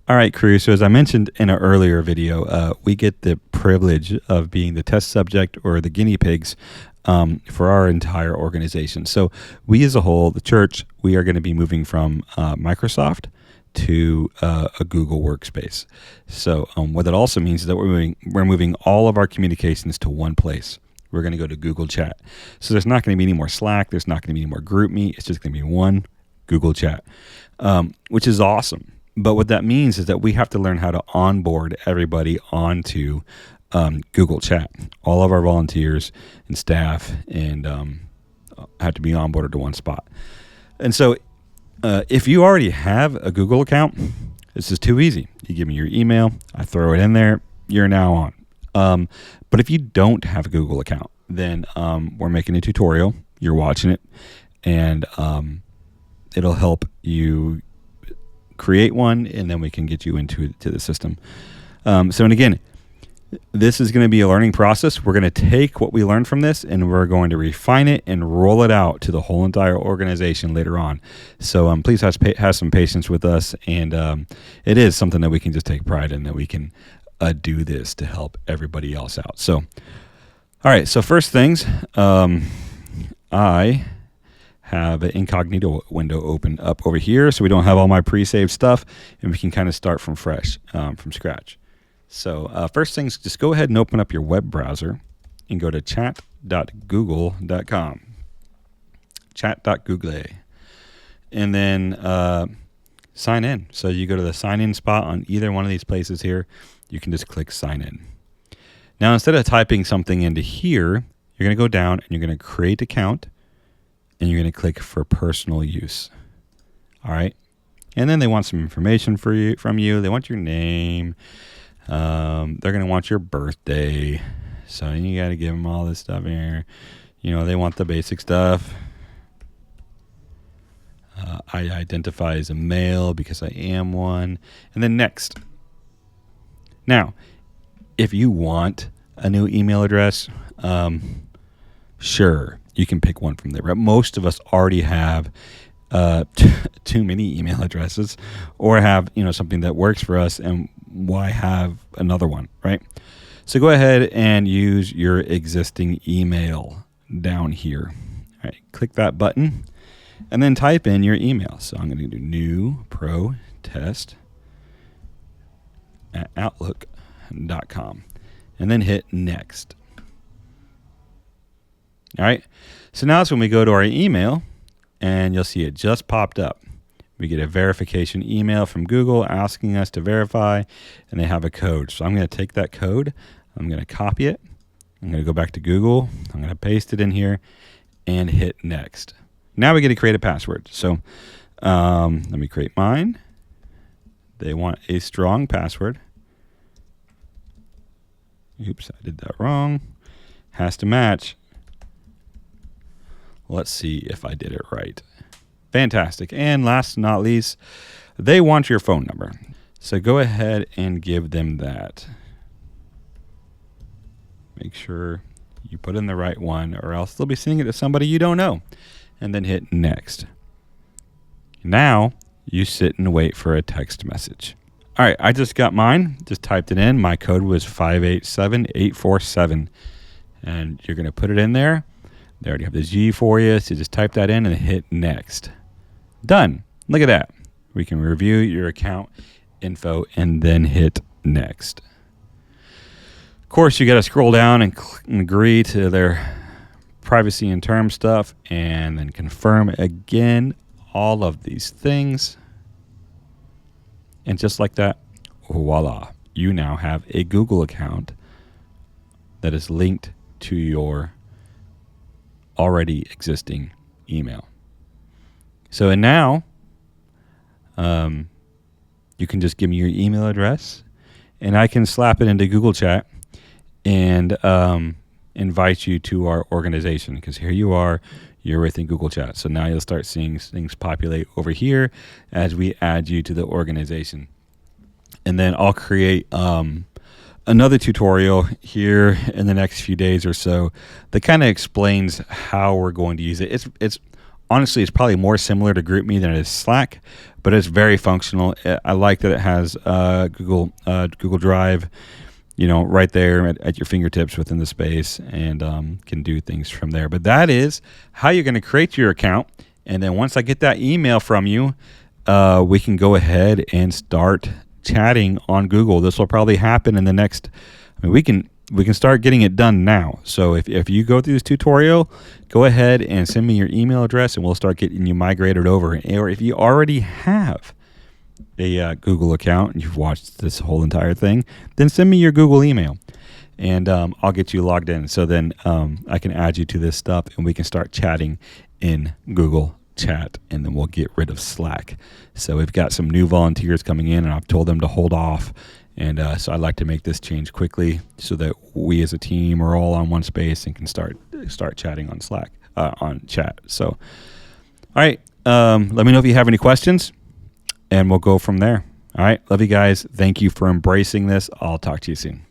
All right, crew. So as I mentioned in an earlier video, we get the privilege of being the test subject or the guinea pigs for our entire organization. So we as a whole, the church, we are going to be moving from Microsoft to a Google Workspace. So what that also means is that we're moving all of our communications to one place. We're going to go to Google Chat. So there's not going to be any more Slack. There's not going to be any more GroupMe. It's just going to be one Google Chat, which is awesome. But what that means is that we have to learn how to onboard everybody onto Google Chat. All of our volunteers and staff and have to be onboarded to one spot. And so if you already have a Google account, this is too easy. You give me your email, I throw it in there, you're now on. But if you don't have a Google account, then we're making a tutorial. You're watching it, and it'll help you create one, and then we can get you into the system. And again, this is going to be a learning process. We're going to take what we learned from this, and we're going to refine it and roll it out to the whole entire organization later on. So please have some patience with us, and it is something that we can just take pride in, that we can do this to help everybody else out. So, all right. So first things, I have an incognito window open up over here, so we don't have all my pre-saved stuff, and we can kind of start from from scratch. So first things, just go ahead and open up your web browser and go to chat.google.com. Chat.google. And then sign in. So you go to the sign in spot on either one of these places here. You can just click sign in. Now, instead of typing something into here, you're going to go down and you're going to create account, and you're going to click for personal use. All right. And then they want some information from you. They want your name. They're going to want your birthday. So you got to give them all this stuff here. You know, they want the basic stuff. I identify as a male because I am one. And then next. Now, if you want a new email address, sure, you can pick one from there. But most of us already have too many email addresses, or have something that works for us, and why have another one, right? So go ahead and use your existing email down here. All right, click that button, and then type in your email. So I'm going to do new protest at outlook.com, and then hit next. All right, so now it's when we go to our email, and you'll see it just popped up. We get a verification email from Google asking us to verify, and they have a code. So I'm going to take that code, I'm going to copy it, I'm going to go back to Google, I'm going to paste it in here, and hit next. Now we get to create a password. So let me create mine. They want a strong password. Oops, I did that wrong. Has to match. Let's see if I did it right. Fantastic. And last but not least, they want your phone number. So go ahead and give them that. Make sure you put in the right one, or else they'll be sending it to somebody you don't know. And then hit next. Now you sit and wait for a text message. All right, I just got mine. Just typed it in. My code was 587847. And you're going to put it in there. They already have the G for you, so just type that in and hit next. Done. Look at that. We can review your account info and then hit next. Of course, you got to scroll down and agree to their privacy and term stuff, and then confirm again all of these things. And just like that, voila, you now have a Google account that is linked to your already existing email. So, and now you can just give me your email address, and I can slap it into Google Chat and invite you to our organization, because here you are, you're within Google Chat. So now you'll start seeing things populate over here as we add you to the organization. And then I'll create another tutorial here in the next few days or so that kind of explains how we're going to use it. It's honestly, it's probably more similar to GroupMe than it is Slack, but it's very functional. I like that it has Google Drive, right there at your fingertips within the space, and can do things from there. But that is how you're going to create your account. And then once I get that email from you, we can go ahead and start chatting on Google. This will probably happen in the next. We can start getting it done now. So if you go through this tutorial, go ahead and send me your email address, and we'll start getting you migrated over. Or if you already have a Google account and you've watched this whole entire thing, then send me your Google email, and I'll get you logged in. So then I can add you to this stuff, and we can start chatting in Google Chat, and then we'll get rid of Slack. So we've got some new volunteers coming in, and I've told them to hold off. And so I'd like to make this change quickly so that we as a team are all on one space and can start chatting on Slack, on chat. So, all right, let me know if you have any questions, and we'll go from there. All right, love you guys. Thank you for embracing this. I'll talk to you soon.